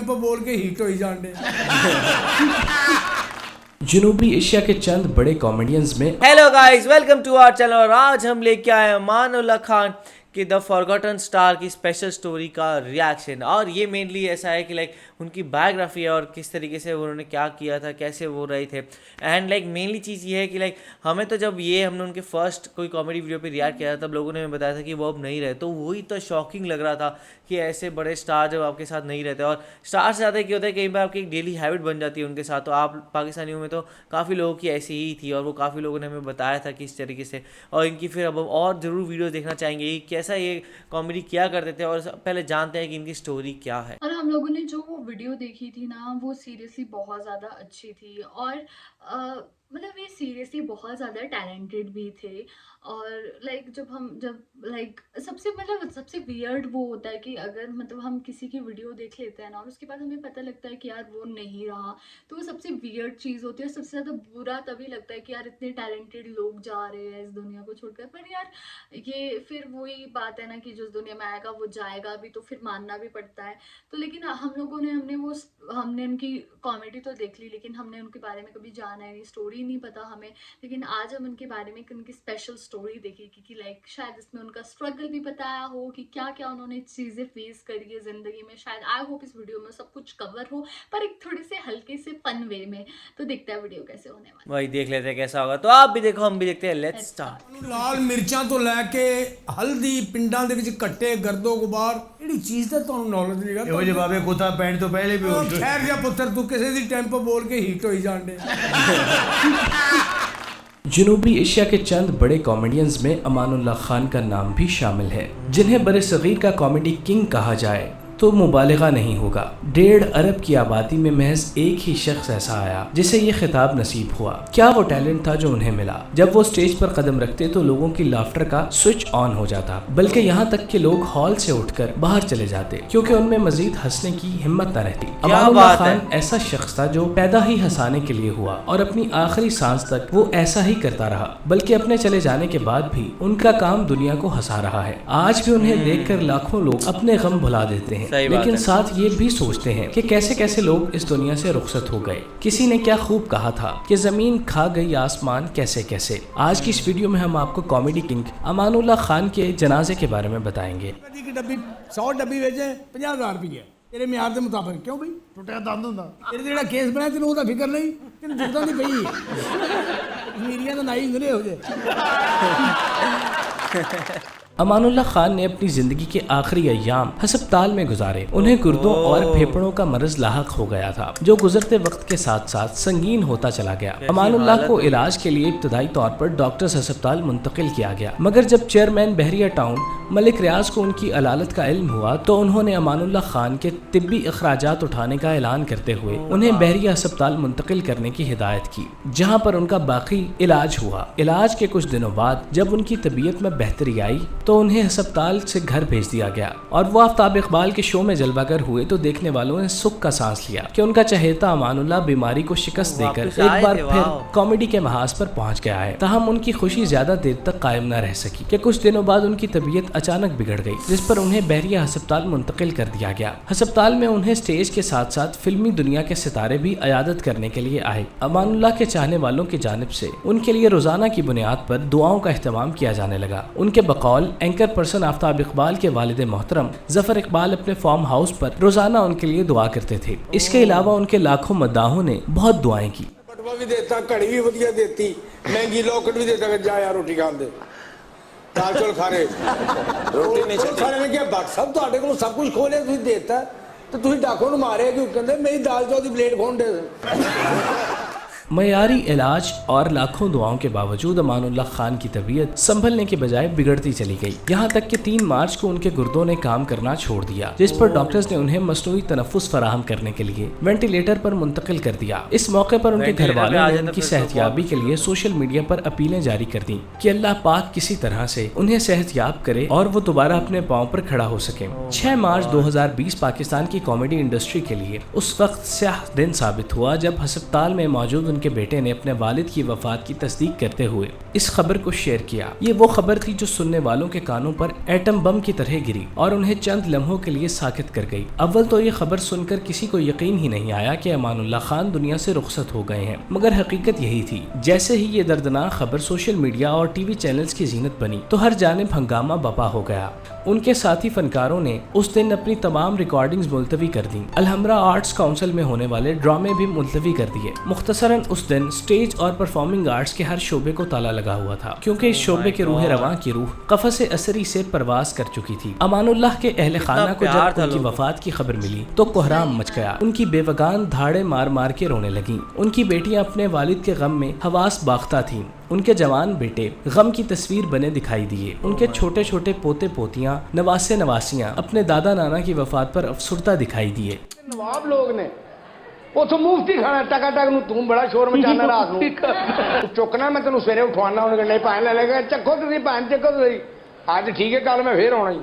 Tempo बोल के heat हो जाने। जनूबी एशिया के चंद बड़े कॉमेडियंस में hello guys, welcome to our channel. और आज हम लेके आए हैं अमानुल्लाह खान की द फॉरगॉटन स्टार की स्पेशल स्टोरी का रिएक्शन। और ये मेनली ऐसा है कि लाइक उनकी बायोग्राफी है और किस तरीके से उन्होंने क्या किया था, कैसे वो रहे थे। एंड लाइक मेनली चीज़ ये है कि लाइक हमें तो जब हमने उनके फर्स्ट कोई कॉमेडी वीडियो पे रिएक्ट किया था तब लोगों ने हमें बताया था कि वो अब नहीं रहे, तो वही तो शॉकिंग लग रहा था कि ऐसे बड़े स्टार जब आपके साथ नहीं रहते। और स्टार से ज़्यादा क्या होता है, कई बार आपकी एक डेली हैबिट बन जाती है उनके साथ। तो आप पाकिस्तानियों में तो काफ़ी लोगों की ऐसी ही थी और वो काफ़ी लोगों ने हमें बताया था कि इस तरीके से। और इनकी फिर अब हम और ज़रूर वीडियो देखना चाहेंगे कि कैसा ये कॉमेडी किया करते थे। और पहले जानते हैं कि इनकी स्टोरी क्या है। और हम लोगों ने जो वो वीडियो देखी थी ना, वो सीरियसली बहुत ज़्यादा अच्छी थी। और मतलब ये सीरियसली बहुत ज़्यादा टैलेंटेड भी थे। और लाइक जब लाइक सबसे वियर्ड वो होता है कि अगर मतलब हम किसी की वीडियो देख लेते हैं ना और उसके बाद हमें पता लगता है कि यार वो नहीं रहा, तो वो सबसे वियर्ड चीज़ होती है। सबसे ज़्यादा बुरा तभी लगता है कि यार इतने टैलेंटेड लोग जा रहे हैं इस दुनिया को छोड़कर। पर यार ये फिर वही बात है ना कि जिस दुनिया में आएगा वो जाएगा भी, तो फिर मानना भी पड़ता है। तो लेकिन हम लोगों ने हमने उनकी कॉमेडी तो देख ली, लेकिन हमने उनके बारे में कभी जाना है नहीं, स्टोरी नहीं पता हमें। लेकिन आज हम उनके बारे में उनकी स्पेशल स्टोरी देखी कि लाइक शायद इसमें उनका स्ट्रगल भी बताया हो कि क्या क्या उन्होंने चीज़ें फेस करी है ज़िंदगी में। शायद आई होप इस वीडियो में सब कुछ कवर हो, पर एक थोड़े से हल्के से फन वे में। तो देखते हैं वीडियो कैसे होने वाला। वही देख लेते हैं कैसा होगा। तो आप भी देखो, हम भी देखते हैं। Let's start. लाल मिर्चां तो लैके हल्दी पिंडां दे विच कट्टे गर्दो गुबार ਜਿਹੜੀ ਚੀਜ਼ ਦਾ ਤੁਹਾਨੂੰ ਨੌਲੇਜ ਨਹੀਂਗਾ। ਇਹੋ ਜਿਹੇ ਬਾਬੇ ਕੁੱਤਾ ਪੈਣ ਤੋਂ ਪਹਿਲੇ ਵੀ ਹੋਸ਼। ਖੈਰ ਜਾ ਪੁੱਤਰ, ਤੂੰ ਕਿਸੇ ਦੀ ਟੈਂਪੋ ਬੋਲ ਕੇ ਹੀਟ ਹੋਈ ਜਾਂਦੇ। जनूबी एशिया के चंद बड़े कॉमेडियंस में अमानुल्लाह खान का नाम भी शामिल है, जिन्हें बरसगीर का कॉमेडी किंग कहा जाए तो मुबालिगा नहीं होगा। 1.5 अरब की आबादी में महज एक ही शख्स ऐसा आया जिसे ये खिताब नसीब हुआ। क्या वो टैलेंट था जो उन्हें मिला? जब वो स्टेज पर कदम रखते तो लोगों की लाफ्टर का स्विच ऑन हो जाता, बल्कि यहाँ तक कि लोग हॉल से उठकर बाहर चले जाते क्योंकि उनमें मजीद हंसने की हिम्मत न रहती। अमानुल्लाह खान ऐसा शख्स था जो पैदा ही हंसाने के लिए हुआ और अपनी आखिरी सांस तक वो ऐसा ही करता रहा, बल्कि अपने चले जाने के बाद भी उनका काम दुनिया को हंसा रहा है। आज भी उन्हें देखकर लाखों लोग अपने गम भुला देते हैं, लेकिन साथ ये भी सोचते हैं कि कैसे कैसे लोग इस दुनिया से रुखसत हो गए। किसी ने क्या खूब कहा था कि जमीन खा गई आसमान कैसे कैसे। आज की इस वीडियो में हम आपको कॉमेडी किंग अमानुल्लाह खान के जनाजे के बारे में बताएंगे। ਦੀ ਡੱਬੀ 100 ਡੱਬੀ ਵੇਚੇ 50,000 ਰੁਪਏ ਤੇਰੇ ਮਿਆਰ ਦੇ ਮੁਤਾਬਕ। ਕਿਉਂ ਬਈ ਟੁੱਟਿਆ ਦੰਦ ਹੁੰਦਾ। ਤੇਰੇ ਜਿਹੜਾ ਕੇਸ ਬਣਿਆ ਤੈਨੂੰ ਉਹਦਾ ਫਿਕਰ ਨਹੀਂ, ਤੈਨੂੰ ਜੁਗਤਾਂ ਨਹੀਂ ਪਈ। ਮੀਰੀਆਂ ਦਾ ਨਾਈ ਹੁੰਦੇ ਨੇ ਇਹੋ ਜਿਹੇ। अमानुल्लाह खान ने अपनी जिंदगी के आखिरी अय्याम हस्पताल में गुजारे। उन्हें गुर्दों और फेफड़ों का मर्ज लाहक हो गया था, जो गुजरते वक्त के साथ साथ संगीन होता चला गया। अमानुल्लाह को इलाज के लिए इब्तदाई तौर पर डॉक्टर्स अस्पताल मुंतकिल किया गया, मगर जब चेयरमैन बहरिया टाउन मलिक रियाज को उनकी अलालत का इल्म हुआ तो उन्होंने अमानुल्लाह खान के तिब्बी अखराजात उठाने का ऐलान करते हुए उन्हें बहरिया अस्पताल मुंतकिल करने की हिदायत की, जहाँ पर उनका बाकी इलाज हुआ। इलाज के कुछ दिनों बाद जब उनकी तबीयत में बेहतरी आई तो उन्हें अस्पताल से घर भेज दिया गया और वो आफ्ताब इकबाल के शो में जलवागर हुए तो देखने वालों ने सुख का सांस लिया कि उनका चहेता अमानुल्लाह बीमारी को शिकस्त देकर एक बार फिर कॉमेडी के महाज पर पहुंच गया है। ताहम उनकी खुशी ज्यादा देर तक कायम न रह सकी कि कुछ दिनों बाद उनकी तबीयत अचानक बिगड़ गई, जिस पर उन्हें बहरिया अस्पताल मुंतकिल कर दिया गया। अस्पताल में उन्हें स्टेज के साथ साथ फिल्मी दुनिया के सितारे भी अयादत करने के लिए आए। अमानुल्लाह के चाहने वालों की जानिब से उनके लिए रोजाना की बुनियाद पर दुआओं का अहतमाम किया जाने लगा। उनके बकौल एंकर पर्सन आफ्ताब इकबाल के वालिद मोहतरम जफर इकबाल अपने फार्म हाउस पर रोजाना उनके लिए दुआ करते थे। इसके अलावा उनके लाखों मद्दाहों ने बहुत दुआएं की। बटवा भी देता, घड़ी भी वधिया देती, महंगी लॉकेट भी देता कि जा यार रोटी खान दे, दाल चौल खा रहे रोटी नहीं चलती। खाने में क्या बात, सब ਤੁਹਾਡੇ ਕੋਲ सब कुछ ਖੋਲਿਆ, ਤੁਸੀਂ ਦੇਤਾ तो ਤੁਸੀਂ डाकू ਨੂੰ ਮਾਰਿਆ ਕਿਉਂ? ਕਹਿੰਦੇ मेरी दाल चौल ਦੀ प्लेट खोल दे। मयारी इलाज और लाखों दुआओं के बावजूद अमानुल्लाह खान की तबीयत संभलने के बजाय बिगड़ती चली गई। यहाँ तक कि 3 मार्च को उनके गुर्दों ने काम करना छोड़ दिया, जिस पर डॉक्टर्स ने उन्हें मसनूई तनफ्फुस फराहम करने के लिए वेंटिलेटर पर मुंतकिल कर दिया। इस मौके पर उनके घर वालों ने उनकी सेहतयाबी के लिए सोशल मीडिया पर अपीलें जारी कर दी कि अल्लाह पाक किसी तरह से उन्हें सेहतयाब करे और वो दोबारा अपने पाँव पर खड़ा हो सके। 6 मार्च 2020 पाकिस्तान की कॉमेडी इंडस्ट्री के लिए उस वक्त स्याह दिन साबित हुआ जब अस्पताल में मौजूद उनके बेटे ने अपने वालिद की वफात की तस्दीक करते हुए इस खबर को शेयर किया। ये वो खबर थी जो सुनने वालों के कानों पर एटम बम की तरह गिरी और उन्हें चंद लम्हों के लिए साकित कर गई। अव्वल तो ये खबर सुनकर किसी को यकीन ही नहीं आया कि अमानुल्लाह खान दुनिया से रुखसत हो गए हैं, मगर हकीकत यही थी। जैसे ही ये दर्दनाक खबर सोशल मीडिया और टीवी चैनल्स की जीनत बनी तो हर जानिब हंगामा बपा हो गया। उनके साथी फनकारों ने उस दिन अपनी तमाम रिकॉर्डिंग्स मुलतवी कर दी। अलहमरा आर्ट्स काउंसिल में होने वाले ड्रामे भी मुलतवी कर दिए। मुख्तसरन उस दिन स्टेज और परफॉर्मिंग आर्ट्स के हर शोबे को ताला लगा हुआ था, क्योंकि इस शोबे के रूह रवां की रूह कफ़स असरी से परवास कर चुकी थी। अमानुल्लाह के अहले खाना को जब उनकी वफात की खबर मिली तो कोहराम मच गया। उनकी बेवगान धाड़े मार मार के रोने लगी। उनकी बेटियां अपने वालिद के गम में हवास बाख्ता थीं। उनके जवान बेटे गम की तस्वीर बने दिखाई दिए। उनके छोटे छोटे पोते पोतियां नवासे नवासियां अपने दादा नाना की वफात पर अफसुर्दा दिखाई दिए। नवाब लोग ने उतो मुफ्ती खाना टका टक नूं तू बड़ा शोर मचाना रात नूं चुकना मैं तेन सवेरे उठवाना उन्हें नहीं भैन ले लेगा चखो तुम भैन चको तुम आज ठीक है कल मैं फिर आना ही।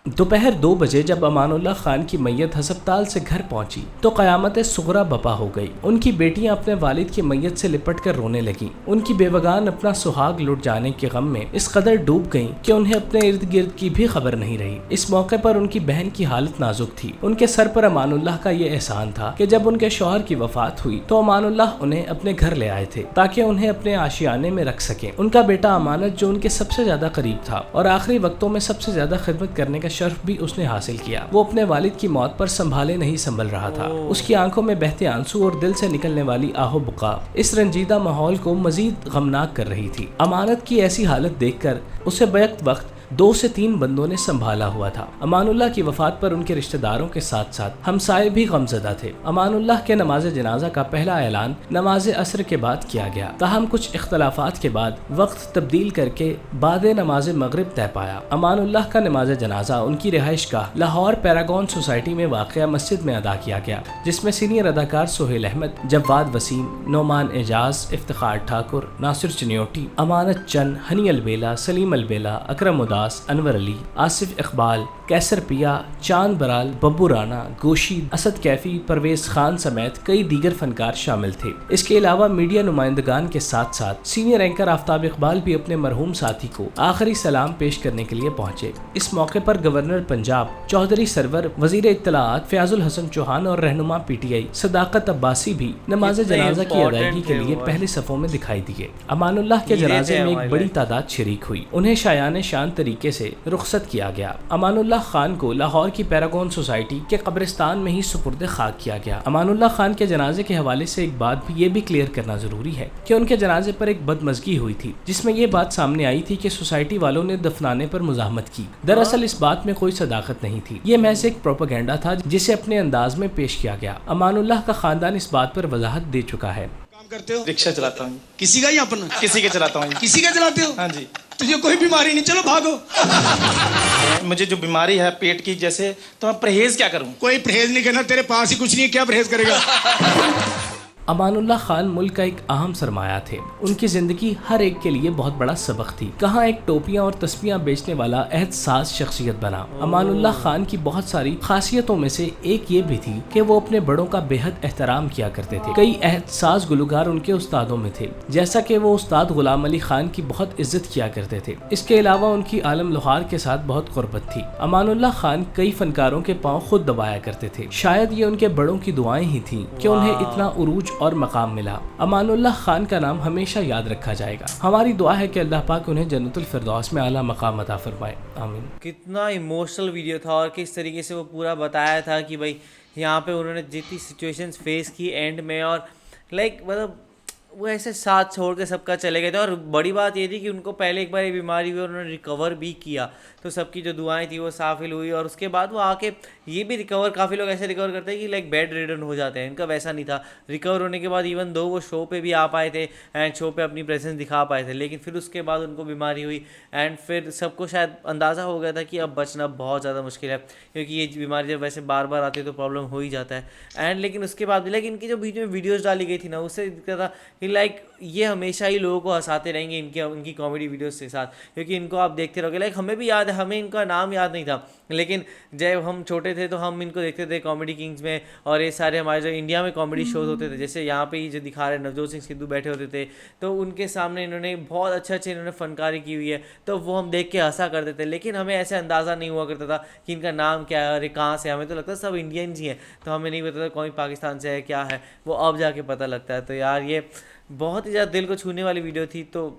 दोपहर 2 बजे जब अमानुल्लाह खान की मैयत हस्पताल से घर पहुंची तो क़यामत सुगरा बपा हो गई। उनकी बेटियां अपने वालिद की मैयत से लिपट कर रोने लगीं। उनकी बेवगान अपना सुहाग लुट जाने के गम में इस कदर डूब गईं कि उन्हें अपने इर्द गिर्द की भी खबर नहीं रही। इस मौके पर उनकी बहन की हालत नाजुक थी। उनके सर पर अमानुल्लाह का ये एहसान था कि जब उनके शौहर की वफात हुई तो अमानुल्लाह उन्हें अपने घर ले आए थे ताकि उन्हें अपने आशियाने में रख सकें। उनका बेटा अमानत, जो उनके सबसे ज्यादा करीब था और आखिरी वक्तों में सबसे ज्यादा खिदमत करने का शर्फ भी उसने हासिल किया, वो अपने वालिद की मौत पर संभाले नहीं संभल रहा था। उसकी आंखों में बहते आंसू और दिल से निकलने वाली आहो बुका इस रंजीदा माहौल को मजीद गमनाक कर रही थी। अमानत की ऐसी हालत देखकर उसे बैक वक्त 2 से 3 बंदों ने संभाला हुआ था। अमानुल्लाह की वफात पर उनके रिश्तेदारों के साथ साथ हमसाये भी गमज़दा थे। अमानुल्लाह के नमाज जनाजा का पहला ऐलान नमाज असर के बाद किया गया। ताहम कुछ इख्तलाफात के बाद वक्त तब्दील करके बाद नमाज मगरिब तय पाया। अमानुल्लाह का नमाज जनाजा उनकी रिहाइश गाह लाहौर पैरागॉन सोसाइटी में वाक़िया मस्जिद में अदा किया गया, जिसमें सीनियर अदाकार सोहेल अहमद, जवाद वसीम, नोमान एजाज, इफ्तिखार ठाकुर, नासिर चिन्योटी, अमानत चंद, हनी अलबेला, सलीम अलबेला, अकरम उदास, अनवर अली, आसिफ इकबाल, कैसर पिया, चांद बराल, बब्बू राना, गोशी, असद कैफी, परवेज खान समेत कई दीगर फनकार शामिल थे। इसके अलावा मीडिया नुमाइंदगान के साथ साथ सीनियर एंकर आफ्ताब इकबाल भी अपने मरहूम साथी को आखिरी सलाम पेश करने के लिए पहुंचे। इस मौके पर गवर्नर पंजाब चौधरी सरवर, वजीर इत्तलाआत फयाजुल हसन चौहान और रहनुमा PTI सदाकत अब्बासी भी नमाज जनाजा की अदायगी के लिए पहले सफों में दिखाई दिए। अमानुल्लाह के जनाजे में एक बड़ी तादाद शरीक हुई। उन्हें शायान शान तरीके से रुखसत किया गया। अमानुल्लाह खान को लाहौर की पैरागॉन सोसाइटी के कब्रिस्तान में ही सुपुर्द खाक किया गया। अमानुल्लाह खान के जनाजे के हवाले से एक बात भी ये भी क्लियर करना जरूरी है कि उनके जनाजे पर एक बदमज़गी हुई थी, जिसमें ये बात सामने आई थी कि सोसाइटी वालों ने दफनाने पर मुजाहमत की। दरअसल इस बात में कोई सदाकत नहीं थी, ये महज एक प्रोपेगेंडा था जिसे अपने अंदाज में पेश किया गया। अमानुल्लाह का खानदान इस बात पर वजाहत दे चुका है। काम करते हो? रिक्शा चलाता हूँ। किसी का ही अपना? किसी के चलाता हूँ। किसी का चलाते हो? हाँ जी। तुझे कोई बीमारी नहीं, चलो भागो। मुझे जो बीमारी है पेट की जैसे, तो मैं परहेज क्या करूँ? कोई परहेज नहीं करना, तेरे पास ही कुछ नहीं है, क्या परहेज करेगा? अमानुल्लाह खान मुल्क का एक अहम सरमाया थे। उनकी जिंदगी हर एक के लिए बहुत बड़ा सबक थी। कहाँ एक टोपियां और तस्बियां बेचने वाला एहतसास शख्सियत बना। अमानुल्लाह खान की बहुत सारी खासियतों में से एक ये भी थी कि वो अपने बड़ों का बेहद एहतराम किया करते थे। कई एहतसास गुलकार उनके उस्तादों में थे, जैसा कि वो उस्ताद गुलाम अली खान की बहुत इज्जत किया करते थे। इसके अलावा उनकी आलम लोहार के साथ बहुत कुर्बत थी। अमानुल्लाह खान कई फनकारों के पांव खुद दबाया करते थे। शायद ये उनके बड़ों की दुआएं ही थी कि उन्हें इतना उरूज और मकाम मिला। अमानुल्लाह खान का नाम हमेशा याद रखा जाएगा। हमारी दुआ है कि अल्लाह पाक उन्हें जन्नतुल फिरदौस में आला मकाम अता फरमाए, आमीन। कितना इमोशनल वीडियो था और किस तरीके से वो पूरा बताया था कि भाई यहाँ पे उन्होंने जितनी सिचुएशंस फेस की एंड में, और मतलब वो ऐसे साथ छोड़ के सबका चले गए थे। और बड़ी बात ये थी कि उनको पहले एक बार ये बीमारी हुई और उन्होंने रिकवर भी किया, तो सबकी जो दुआएं थी वो साफिल हुई। और उसके बाद वो आके ये भी रिकवर, काफ़ी लोग ऐसे रिकवर करते हैं कि लाइक बेड रिडन हो जाते हैं, इनका वैसा नहीं था। रिकवर होने के बाद इवन दो वो शो पे भी आ पाए थे एंड शो पे अपनी प्रेजेंस दिखा पाए थे, लेकिन फिर उसके बाद उनको बीमारी हुई एंड फिर सबको शायद अंदाज़ा हो गया था कि अब बचना बहुत ज़्यादा मुश्किल है, क्योंकि ये बीमारी जब वैसे बार बार आती है तो प्रॉब्लम हो ही जाता है। एंड लेकिन उसके बाद भी, लेकिन इनकी जो बीच में वीडियोज़ डाली गई थी ना, उससे दिखता था कि कि लाइक ये हमेशा ही लोगों को हंसाते रहेंगे इनकी कॉमेडी वीडियोस के साथ, क्योंकि इनको आप देखते रहोगे। लाइक हमें भी याद है, हमें इनका नाम याद नहीं था, लेकिन जब हम छोटे थे तो हम इनको देखते थे कॉमेडी किंग्स में, और ये सारे हमारे जो इंडिया में कॉमेडी शोज होते थे, जैसे यहाँ पे ही जो दिखा रहे नवजोत सिंह सिद्धू बैठे होते थे, तो उनके सामने इन्होंने बहुत अच्छे इन्होंने फनकारी की हुई है, तो वो हम देख के हंसा करते थे। लेकिन हमें ऐसे अंदाज़ा नहीं हुआ करता था कि इनका नाम क्या है और ये कहाँ से, हमें तो लगता सब इंडियंस ही हैं, तो हमें नहीं पता था कौन पाकिस्तान से है क्या है, वो अब जाके पता लगता है। तो यार ये बहुत ही ज़्यादा दिल को छूने वाली वीडियो थी, तो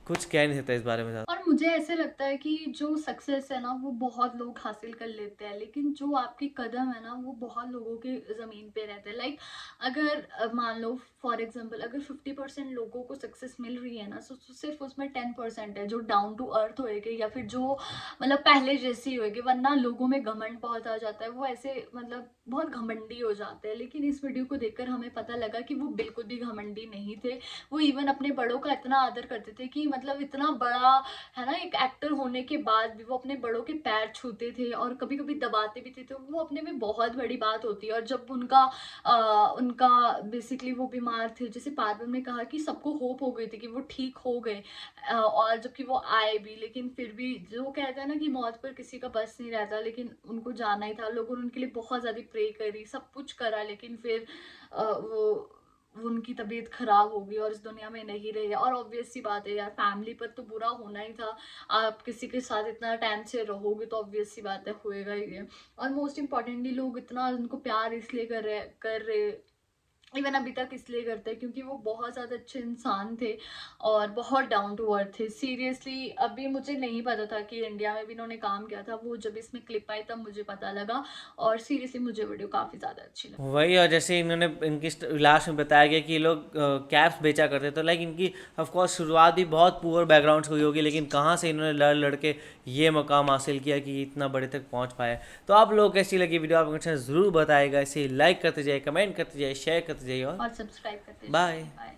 कुछ कह नहीं सकता इस बारे में ज़्यादा। और मुझे ऐसे लगता है कि जो सक्सेस है ना वो बहुत लोग हासिल कर लेते हैं, लेकिन जो आपकी कदम है ना वो बहुत लोगों के ज़मीन पे रहते हैं। लाइक अगर मान लो फॉर एग्जांपल अगर 50% लोगों को सक्सेस मिल रही है ना, तो सिर्फ उसमें 10% है जो डाउन टू अर्थ होएगी या फिर जो मतलब पहले जैसी होएगी, वरना लोगों में घमंड बहुत आ जाता है, वो ऐसे मतलब बहुत घमंडी हो जाते हैं। लेकिन इस वीडियो को देखकर हमें पता लगा कि वो बिल्कुल भी घमंडी नहीं थे, वो इवन अपने बड़ों का इतना आदर करते थे कि मतलब इतना बड़ा है ना, एक एक्टर होने के बाद भी वो अपने बड़ों के पैर छूते थे और कभी कभी दबाते भी थे, तो वो अपने में बहुत बड़ी बात होती है। और जब उनका बेसिकली वो बीमार थे, जैसे पार्वम ने कहा कि सबको होप हो गई थी कि वो ठीक हो गए, और जबकि वो आए भी, लेकिन फिर भी जो कहता है ना कि मौत पर किसी का बस नहीं रहता, लेकिन उनको जाना ही था। लोगों ने उनके लिए बहुत ज़्यादा प्रे करी, सब कुछ करा, लेकिन फिर वो उनकी तबीयत खराब हो गई और इस दुनिया में नहीं रहे। और ऑब्वियस सी बात है यार, फैमिली पर तो बुरा होना ही था, आप किसी के साथ इतना टाइम से रहोगे तो ऑब्वियस सी बात है होएगा ही है। और मोस्ट इम्पॉर्टेंटली लोग इतना उनको प्यार इसलिए कर रहे इवन अभी तक इसलिए करते हैं क्योंकि वो बहुत ज़्यादा अच्छे इंसान थे और बहुत डाउन टू अर्थ थे। सीरियसली अभी मुझे नहीं पता था कि इंडिया में भी इन्होंने काम किया था, वो जब इसमें क्लिप आई तब मुझे पता लगा, और सीरियसली मुझे वीडियो काफ़ी ज़्यादा अच्छी लगी। वही, और जैसे इन्होंने इनकी लास्ट में बताया गया कि ये लोग कैप्स बेचा करते, तो लाइक इनकी ऑफकोर्स शुरुआत भी बहुत पुअर बैकग्राउंड से हुई होगी, लेकिन कहाँ से इन्होंने लड़ के ये मकाम हासिल किया कि इतना बड़े तक पहुँच पाए। तो आप लोग कैसी लगी वीडियो, आप कमेंट ज़रूर बताएगा, इसे लाइक करते जाइए, कमेंट करते जाइए, शेयर करते जाइए और सब्सक्राइब करते बाय। बाय।